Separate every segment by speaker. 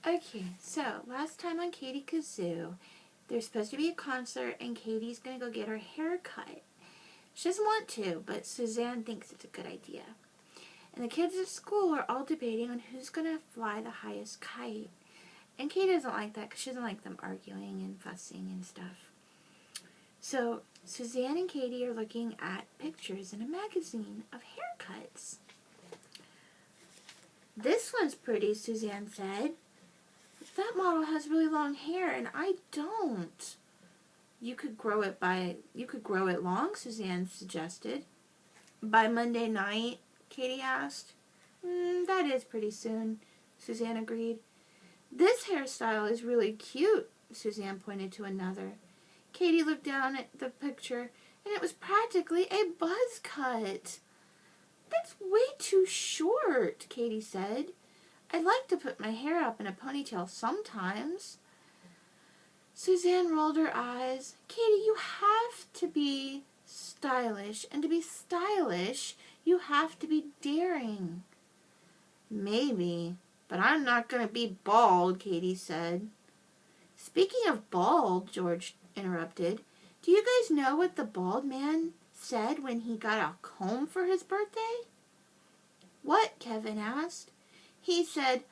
Speaker 1: Okay, so last time on Katie Kazoo, there's supposed to be a concert and Katie's going to go get her hair cut. She doesn't want to, but Suzanne thinks it's a good idea. And the kids at school are all debating on who's going to fly the highest kite. And Katie doesn't like that because she doesn't like them arguing and fussing and stuff. So Suzanne and Katie are looking at pictures in a magazine of haircuts. This one's pretty, Suzanne said. That model has really long hair and I don't. You could grow it long, Suzanne suggested. By Monday night, Katie asked. That is pretty soon, Suzanne agreed. This hairstyle is really cute, Suzanne pointed to another. Katie looked down at the picture and it was practically a buzz cut. That's way too short, Katie said. I'd like to put my hair up in a ponytail sometimes. Suzanne rolled her eyes. Katie, you have to be stylish, and to be stylish, you have to be daring. Maybe, but I'm not going to be bald, Katie said. Speaking of bald, George interrupted, do you guys know what the bald man said when he got a comb for his birthday? What? Kevin asked. He said,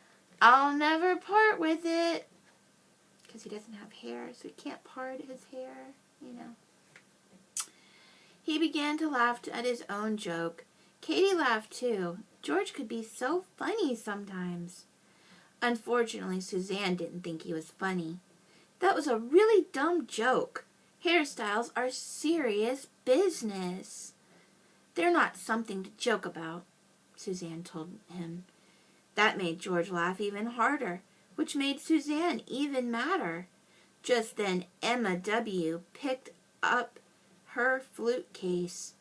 Speaker 1: I'll never part with it. Because he doesn't have hair, so he can't part his hair, you know. He began to laugh at his own joke. Katie laughed too. George could be so funny sometimes. Unfortunately, Suzanne didn't think he was funny. That was a really dumb joke. Hairstyles are serious business. They're not something to joke about, Suzanne told him. That made George laugh even harder, which made Suzanne even madder. Just then Emma W. picked up her flute case.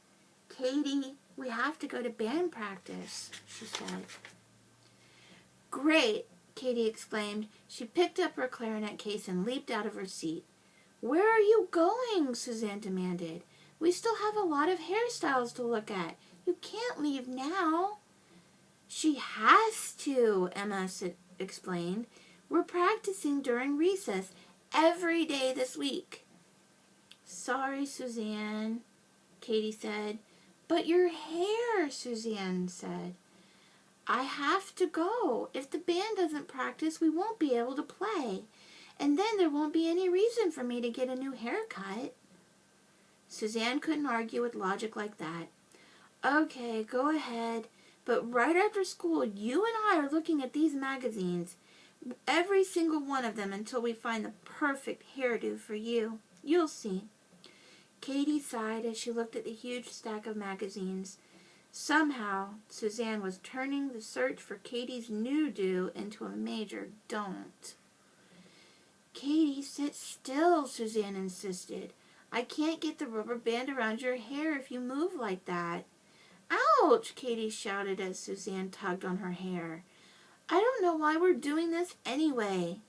Speaker 1: Katie, we have to go to band practice, she said. Great, Katie exclaimed. She picked up her clarinet case and leaped out of her seat. Where are you going? Suzanne demanded. We still have a lot of hairstyles to look at. You can't leave now. She has to, Emma explained. We're practicing during recess every day this week. Sorry, Suzanne, Katie said. But your hair, Suzanne said. I have to go. If the band doesn't practice, we won't be able to play. And then there won't be any reason for me to get a new haircut. Suzanne couldn't argue with logic like that. Okay, go ahead. But right after school, you and I are looking at these magazines, every single one of them, until we find the perfect hairdo for you. You'll see. Katie sighed as she looked at the huge stack of magazines. Somehow, Suzanne was turning the search for Katie's new do into a major don't. Katie, sit still, Suzanne insisted. I can't get the rubber band around your hair if you move like that. Ouch, Katie shouted as Suzanne tugged on her hair. I don't know why we're doing this anyway.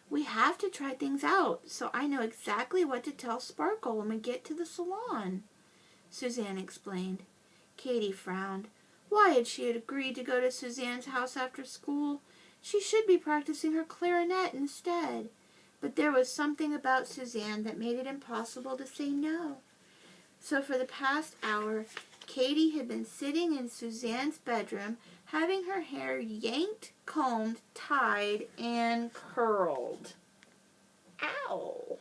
Speaker 1: We have to try things out, so I know exactly what to tell Sparkle when we get to the salon, Suzanne explained. Katie frowned. Why had she agreed to go to Suzanne's house after school? She should be practicing her clarinet instead. But there was something about Suzanne that made it impossible to say no. So for the past hour, Katie had been sitting in Suzanne's bedroom, having her hair yanked, combed, tied, and curled. Ow!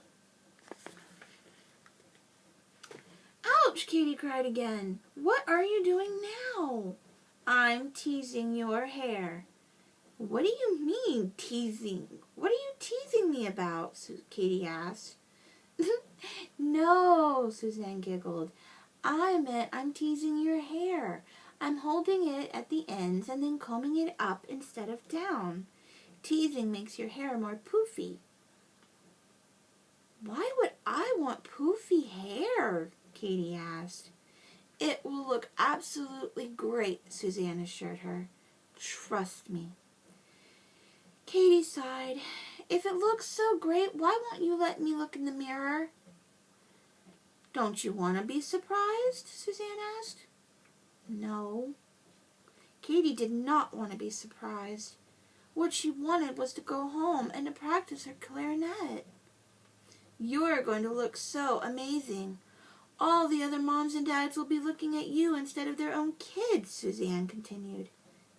Speaker 1: Ouch, Katie cried again. What are you doing now? I'm teasing your hair. What do you mean, teasing? What are you teasing me about? Katie asked. No, Suzanne giggled. I meant I'm teasing your hair. I'm holding it at the ends and then combing it up instead of down. Teasing makes your hair more poofy. Why would I want poofy hair? Katie asked. It will look absolutely great, Suzanne assured her. Trust me. Katie sighed. If it looks so great, why won't you let me look in the mirror? Don't you want to be surprised? Suzanne asked. No. Katie did not want to be surprised. What she wanted was to go home and to practice her clarinet. You're going to look so amazing. All the other moms and dads will be looking at you instead of their own kids, Suzanne continued.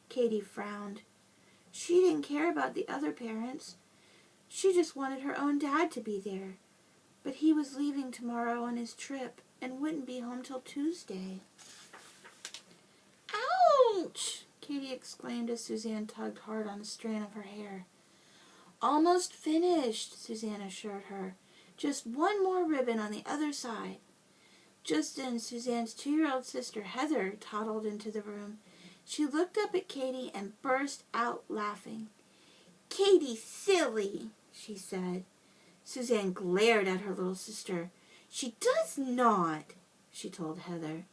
Speaker 1: Katie frowned. She didn't care about the other parents. She just wanted her own dad to be there. But he was leaving tomorrow on his trip and wouldn't be home till Tuesday. Ouch! Katie exclaimed as Suzanne tugged hard on a strand of her hair. Almost finished, Suzanne assured her. Just one more ribbon on the other side. Just then, Suzanne's 2-year-old sister, Heather, toddled into the room. She looked up at Katie and burst out laughing. Katie, silly, she said. Suzanne glared at her little sister. She does not, she told Heather.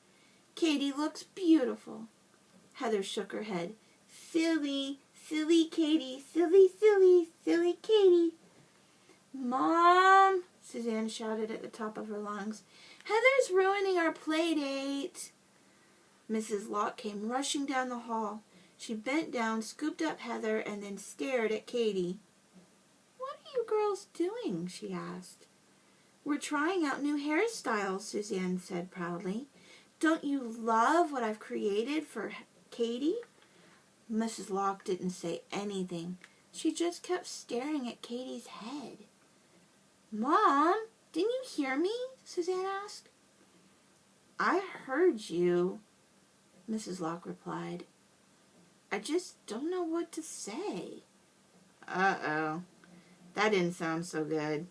Speaker 1: Katie looks beautiful. Heather shook her head. Silly, silly Katie, silly, silly, silly Katie. Mom, Suzanne shouted at the top of her lungs. Heather's ruining our play date. Mrs. Locke came rushing down the hall. She bent down, scooped up Heather, and then stared at Katie. What are you girls doing? She asked. We're trying out new hairstyles, Suzanne said proudly. Don't you love what I've created for Katie? Mrs. Locke didn't say anything. She just kept staring at Katie's head. Mom, didn't you hear me? Suzanne asked. I heard you, Mrs. Locke replied. I just don't know what to say. Uh-oh. That didn't sound so good.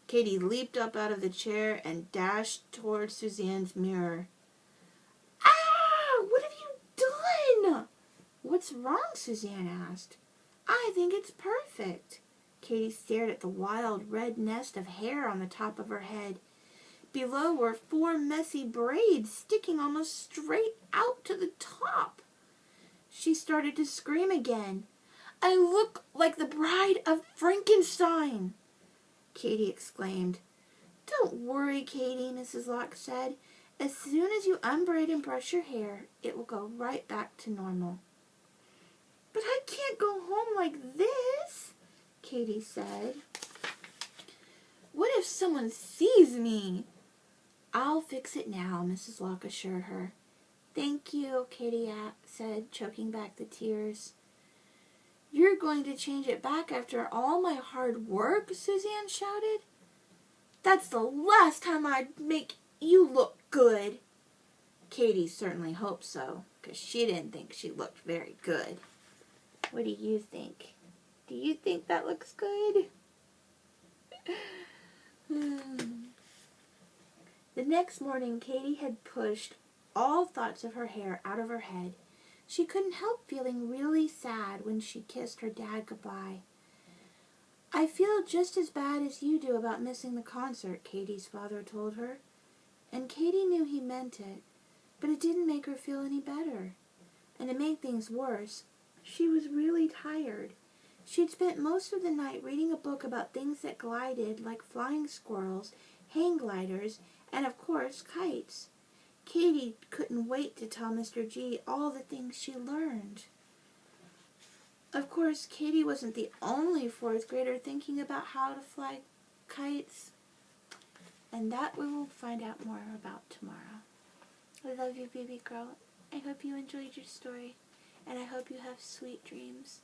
Speaker 1: Katie leaped up out of the chair and dashed toward Suzanne's mirror. Ah! What have you done? What's wrong? Suzanne asked. I think it's perfect. Katie stared at the wild red nest of hair on the top of her head. Below were 4 messy braids sticking almost straight out to the top. She started to scream again. I look like the bride of Frankenstein, Katie exclaimed. Don't worry, Katie, Mrs. Locke said. As soon as you unbraid and brush your hair, it will go right back to normal. But I can't go home like this, Katie said. What if someone sees me? I'll fix it now, Mrs. Locke assured her. Thank you, Katie said, choking back the tears. You're going to change it back after all my hard work? Suzanne shouted. That's the last time I'd make you look good. Katie certainly hoped so, because she didn't think she looked very good. What do you think? Do you think that looks good? The next morning, Katie had pushed all thoughts of her hair out of her head. She couldn't help feeling really sad when she kissed her dad goodbye. I feel just as bad as you do about missing the concert, Katie's father told her. And Katie knew he meant it, but it didn't make her feel any better. And to make things worse, she was really tired. She'd spent most of the night reading a book about things that glided, like flying squirrels, hang gliders, and of course, kites. Katie couldn't wait to tell Mr. G all the things she learned. Of course, Katie wasn't the only 4th grader thinking about how to fly kites. And that we will find out more about tomorrow. I love you, baby girl. I hope you enjoyed your story. And I hope you have sweet dreams.